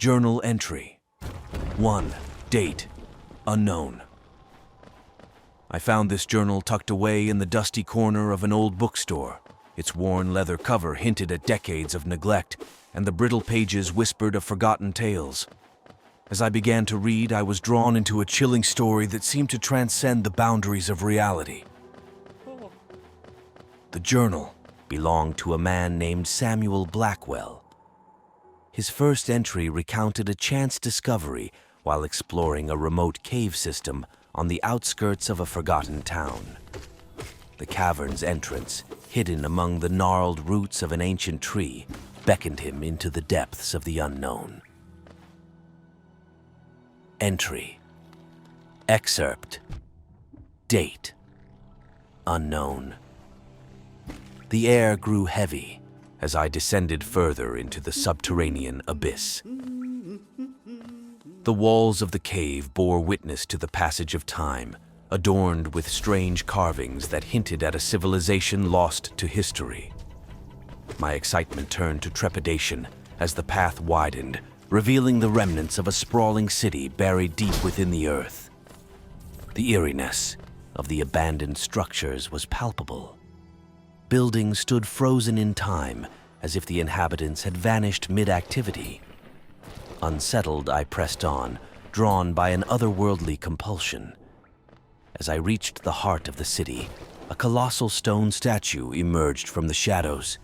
Journal entry. 1. Date. Unknown. I found this journal tucked away in the dusty corner of an old bookstore. Its worn leather cover hinted at decades of neglect, and the brittle pages whispered of forgotten tales. As I began to read, I was drawn into a chilling story that seemed to transcend the boundaries of reality. The journal belonged to a man named Samuel Blackwell. His first entry recounted a chance discovery while exploring a remote cave system on the outskirts of a forgotten town. The cavern's entrance, hidden among the gnarled roots of an ancient tree, beckoned him into the depths of the unknown. Entry. Excerpt. Date. Unknown. The air grew heavy as I descended further into the subterranean abyss. The walls of the cave bore witness to the passage of time, adorned with strange carvings that hinted at a civilization lost to history. My excitement turned to trepidation as the path widened, revealing the remnants of a sprawling city buried deep within the earth. The eeriness of the abandoned structures was palpable. Buildings stood frozen in time, as if the inhabitants had vanished mid-activity. Unsettled, I pressed on, drawn by an otherworldly compulsion. As I reached the heart of the city, a colossal stone statue emerged from the shadows.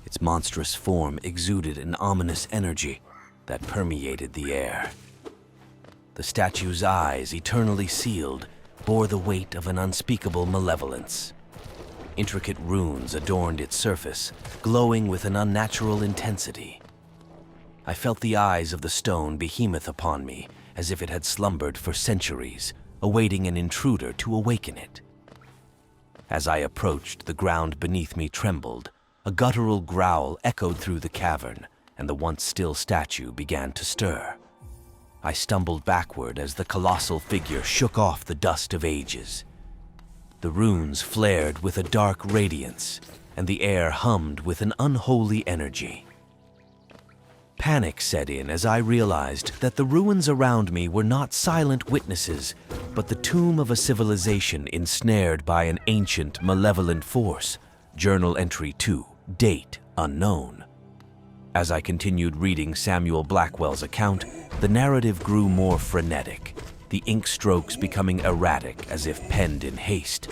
Its monstrous form exuded an ominous energy that permeated the air. The statue's eyes, eternally sealed, bore the weight of an unspeakable malevolence. Intricate runes adorned its surface, glowing with an unnatural intensity. I felt the eyes of the stone behemoth upon me, as if it had slumbered for centuries, awaiting an intruder to awaken it. As I approached, the ground beneath me trembled. A guttural growl echoed through the cavern, and the once still statue began to stir. I stumbled backward as the colossal figure shook off the dust of ages. The runes flared with a dark radiance, and the air hummed with an unholy energy. Panic set in as I realized that the ruins around me were not silent witnesses, but the tomb of a civilization ensnared by an ancient, malevolent force. Journal entry 2, date unknown. As I continued reading Samuel Blackwell's account, the narrative grew more frenetic, the ink strokes becoming erratic as if penned in haste.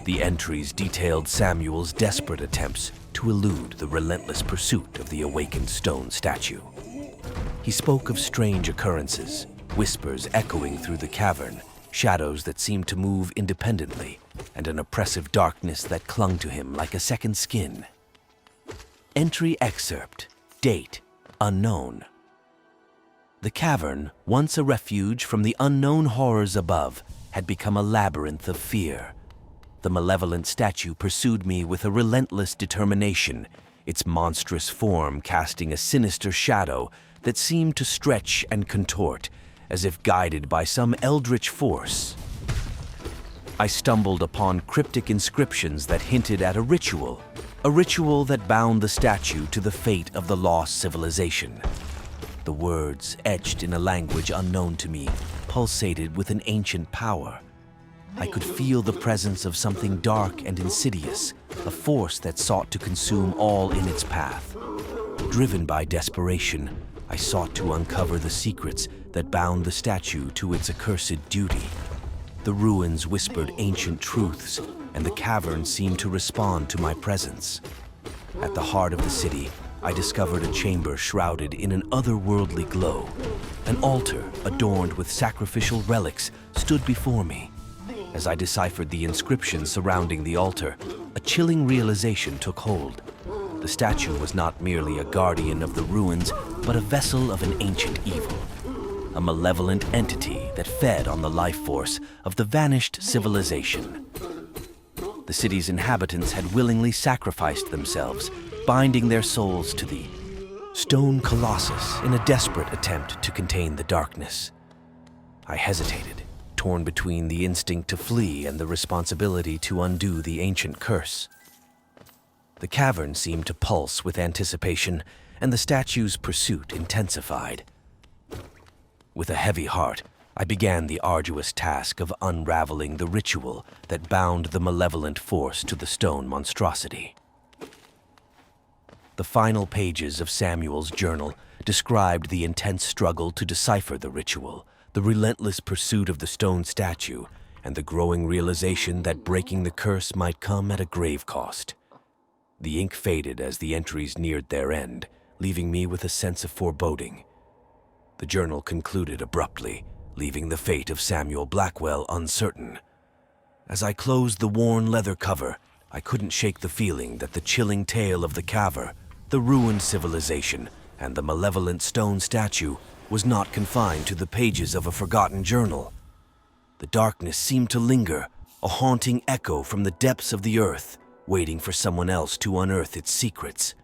The entries detailed Samuel's desperate attempts to elude the relentless pursuit of the awakened stone statue. He spoke of strange occurrences, whispers echoing through the cavern, shadows that seemed to move independently, and an oppressive darkness that clung to him like a second skin. Entry excerpt. Date unknown. The cavern, once a refuge from the unknown horrors above, had become a labyrinth of fear. The malevolent statue pursued me with a relentless determination, its monstrous form casting a sinister shadow that seemed to stretch and contort, as if guided by some eldritch force. I stumbled upon cryptic inscriptions that hinted at a ritual that bound the statue to the fate of the lost civilization. The words, etched in a language unknown to me, pulsated with an ancient power. I could feel the presence of something dark and insidious, a force that sought to consume all in its path. Driven by desperation, I sought to uncover the secrets that bound the statue to its accursed duty. The ruins whispered ancient truths, and the cavern seemed to respond to my presence. At the heart of the city, I discovered a chamber shrouded in an otherworldly glow. An altar, adorned with sacrificial relics, stood before me. As I deciphered the inscriptions surrounding the altar, a chilling realization took hold. The statue was not merely a guardian of the ruins, but a vessel of an ancient evil. A malevolent entity that fed on the life force of the vanished civilization. The city's inhabitants had willingly sacrificed themselves, binding their souls to the stone colossus in a desperate attempt to contain the darkness. I hesitated, torn between the instinct to flee and the responsibility to undo the ancient curse. The cavern seemed to pulse with anticipation, and the statue's pursuit intensified. With a heavy heart, I began the arduous task of unraveling the ritual that bound the malevolent force to the stone monstrosity. The final pages of Samuel's journal described the intense struggle to decipher the ritual, the relentless pursuit of the stone statue, and the growing realization that breaking the curse might come at a grave cost. The ink faded as the entries neared their end, leaving me with a sense of foreboding. The journal concluded abruptly, leaving the fate of Samuel Blackwell uncertain. As I closed the worn leather cover, I couldn't shake the feeling that the chilling tale of the cavern, the ruined civilization, and the malevolent stone statue was not confined to the pages of a forgotten journal. The darkness seemed to linger, a haunting echo from the depths of the earth, waiting for someone else to unearth its secrets.